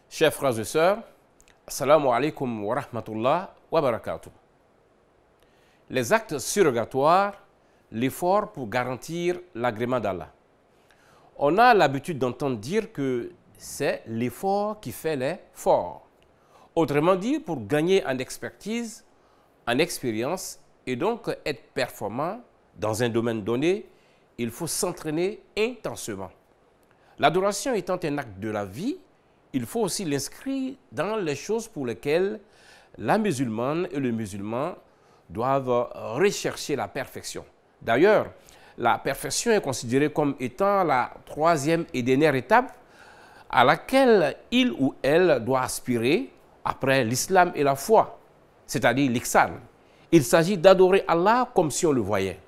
Chers frères et sœurs, assalamu alaikum wa rahmatullah wa barakatuh. Les actes surrogatoires, l'effort pour garantir l'agrément d'Allah. On a l'habitude d'entendre dire que c'est l'effort qui fait les forts. Autrement dit, pour gagner en expertise, en expérience et donc être performant dans un domaine donné, il faut s'entraîner intensément. L'adoration étant un acte de la vie, il faut aussi l'inscrire dans les choses pour lesquelles la musulmane et le musulman doivent rechercher la perfection. D'ailleurs, la perfection est considérée comme étant la troisième et dernière étape à laquelle il ou elle doit aspirer après l'islam et la foi, c'est-à-dire l'ihsan. Il s'agit d'adorer Allah comme si on le voyait.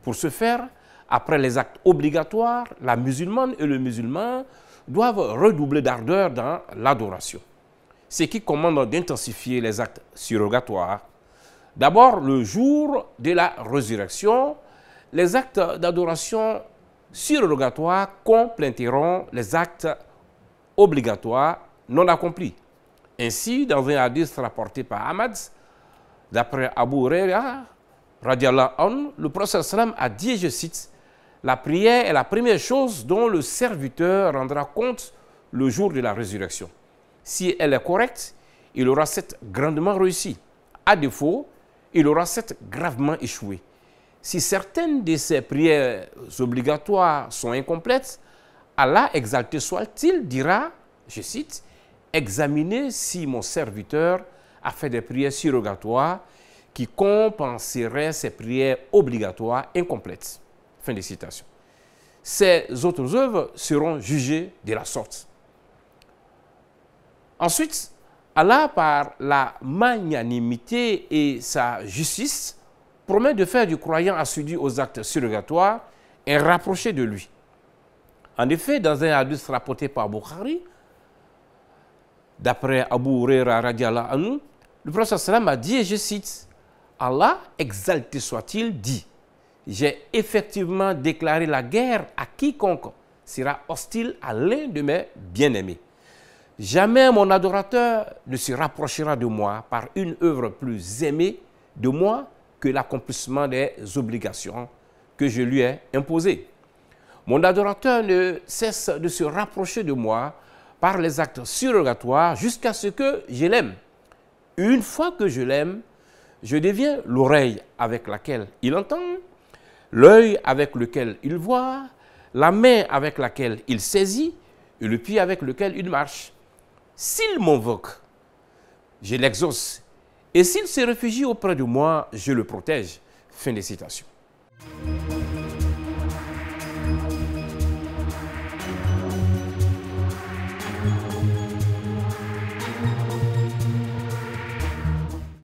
Pour ce faire, après les actes obligatoires, la musulmane et le musulman doivent redoubler d'ardeur dans l'adoration. Ce qui commande d'intensifier les actes surrogatoires. D'abord, le jour de la résurrection, les actes d'adoration surrogatoires compléteront les actes obligatoires non accomplis. Ainsi, dans un hadith rapporté par Ahmad, d'après Abu Huraira, radiallahu anhu, le prophète sallam a dit, je cite, la prière est la première chose dont le serviteur rendra compte le jour de la résurrection. Si elle est correcte, il aura cette grandement réussi. À défaut, il aura cette gravement échoué. Si certaines de ces prières obligatoires sont incomplètes, Allah, exalté soit-il, dira, je cite, « Examinez si mon serviteur a fait des prières surrogatoires qui compenseraient ces prières obligatoires incomplètes. » Fin de citation. Ces autres œuvres seront jugées de la sorte. Ensuite, Allah, par la magnanimité et sa justice, promet de faire du croyant assidu aux actes surrogatoires un rapproché de lui. En effet, dans un hadith rapporté par Bukhari, d'après Abu Huraira radiallahu anhu, le prophète sallam a dit, et je cite, « Allah, exalté soit-il, dit, j'ai effectivement déclaré la guerre à quiconque sera hostile à l'un de mes bien-aimés. Jamais mon adorateur ne se rapprochera de moi par une œuvre plus aimée de moi que l'accomplissement des obligations que je lui ai imposées. Mon adorateur ne cesse de se rapprocher de moi par les actes surrogatoires jusqu'à ce que je l'aime. Une fois que je l'aime, je deviens l'oreille avec laquelle il entend, l'œil avec lequel il voit, la main avec laquelle il saisit et le pied avec lequel il marche. S'il m'invoque, je l'exauce. Et s'il se réfugie auprès de moi, je le protège. Fin de citation.